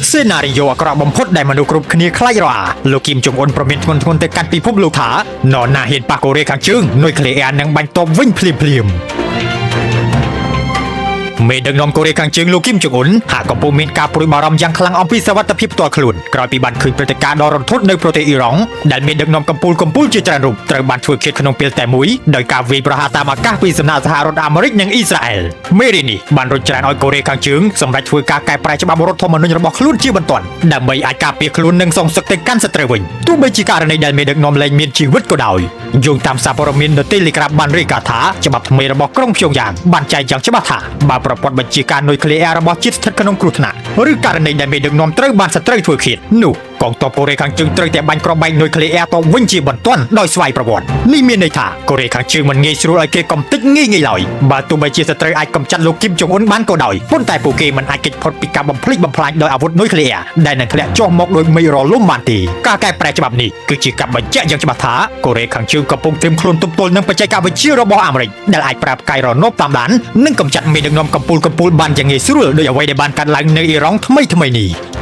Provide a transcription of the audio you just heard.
សេណារីយ៉ូអាក្រក់បំផុតដែលមនុស្សគ្រប់គ្នាខ្លាចរអាលោកគីមចុងអ៊ុនប្រមានធ្ងន់ទៅកាន់ពិភពលោកថានរណាហ៊ានប៉ះកូរ៉េខាងជើងនុយក្លេអ៊ែរនឹងបាញ់តបវិញភ្លាមមេដឹកនាំកូរ៉េខាងជើងលោកគីមចុងអ៊ុនហាក់កំពុងមានការព្រួយបារម្ភយ៉ាងខ្លាំងអំពីសវត្ថិភាពផ្ទាល់ខ្លួនក្រោយពីបានឃើញព្រឹត្តិការណ៍ដ៏រន្ធត់នៅប្រទេសអ៊ីរ៉ង់ដែលមានដឹកនាំកម្ពុជាជាច្រើនរូបត្រូវបានធ្វើឃាតក្នុងពេលតែមួយដោយការវាយប្រហារតាមអាកាសពីសំណាក់សហរដ្ឋអាមេរិកនិងអ៊ីស្រាអែលមេរៀននេះបានរុញច្រានឲ្យកូរ៉េខាងជើងសម្រេចធ្វើការកែប្រែច្បាប់រដ្ឋធម្មនុញ្ញរបស់ខ្លួនជាបន្ទាន់ដើម្បីអាចការពារខ្លួននិងសងសឹកទៅកាន់សត្រូវវិញទោះបីជាករណីដែលមេដឹកនាំលែងមានជីវិតក៏ដោយយោងតាមសារព័ត៌មាននៅ Telegram បានរាយការណ៍ថាច្បាប់ថ្មីរបស់ក្រុងព្យុងយ៉ាងបានចែងយ៉ាងច្បាស់ថាបើប្រព័ន្ធបញ្ជាការនុយក្លេអ៊ែររបស់ជាតិស្ថិតក្នុងគ្រោះថ្នាក់ឬករណីដែលមេដឹកនាំត្រូវបានសត្រូវធ្វើឃាតនោះកងទ័ពកូរ៉េខាងជើងត្រូវតែបាញ់គ្រាប់បែកនុយក្លេអ៊ែរទៅវិញជាបន្ទាន់ដោយស្វ័យប្រវត្តិនេះមានន័យថាកូរ៉េខាងជើងមិនងាយស្រួលឲ្យគេកំទេចងាយឡើយបើទោះបីជាសត្រូវអាចកំចាត់លោកគីមចុងអ៊ុនបានក៏ដោយប៉ុន្តែពួកគេមិនអាចគេចផុតពីការបំផ្លិចបំផ្លាញដោយអាវុធនុយក្លេអ៊ែរដែលនឹងធ្លាក់ចុះមកដោយមេរលំបានទេការកែប្រែច្បាប់នេះគឺជាការបញ្ជាក់យ៉ាងច្បាស់ថាកូរ៉េខាងជើងកំពុងត្រៀមខ្លួនទប់ទល់នឹងបច្ចេកវិទ្យារបស់អាមេរិកដែលអាចប្រាប់កាយរណបតាមដាននិងកំចាត់មេដឹកនាំកម្ពុជាបានយ៉ាងងាយស្រួលដោយអ្វីដែលបានកាត់ឡើងនៅអ៊ីរ៉ង់ថ្មីនេះ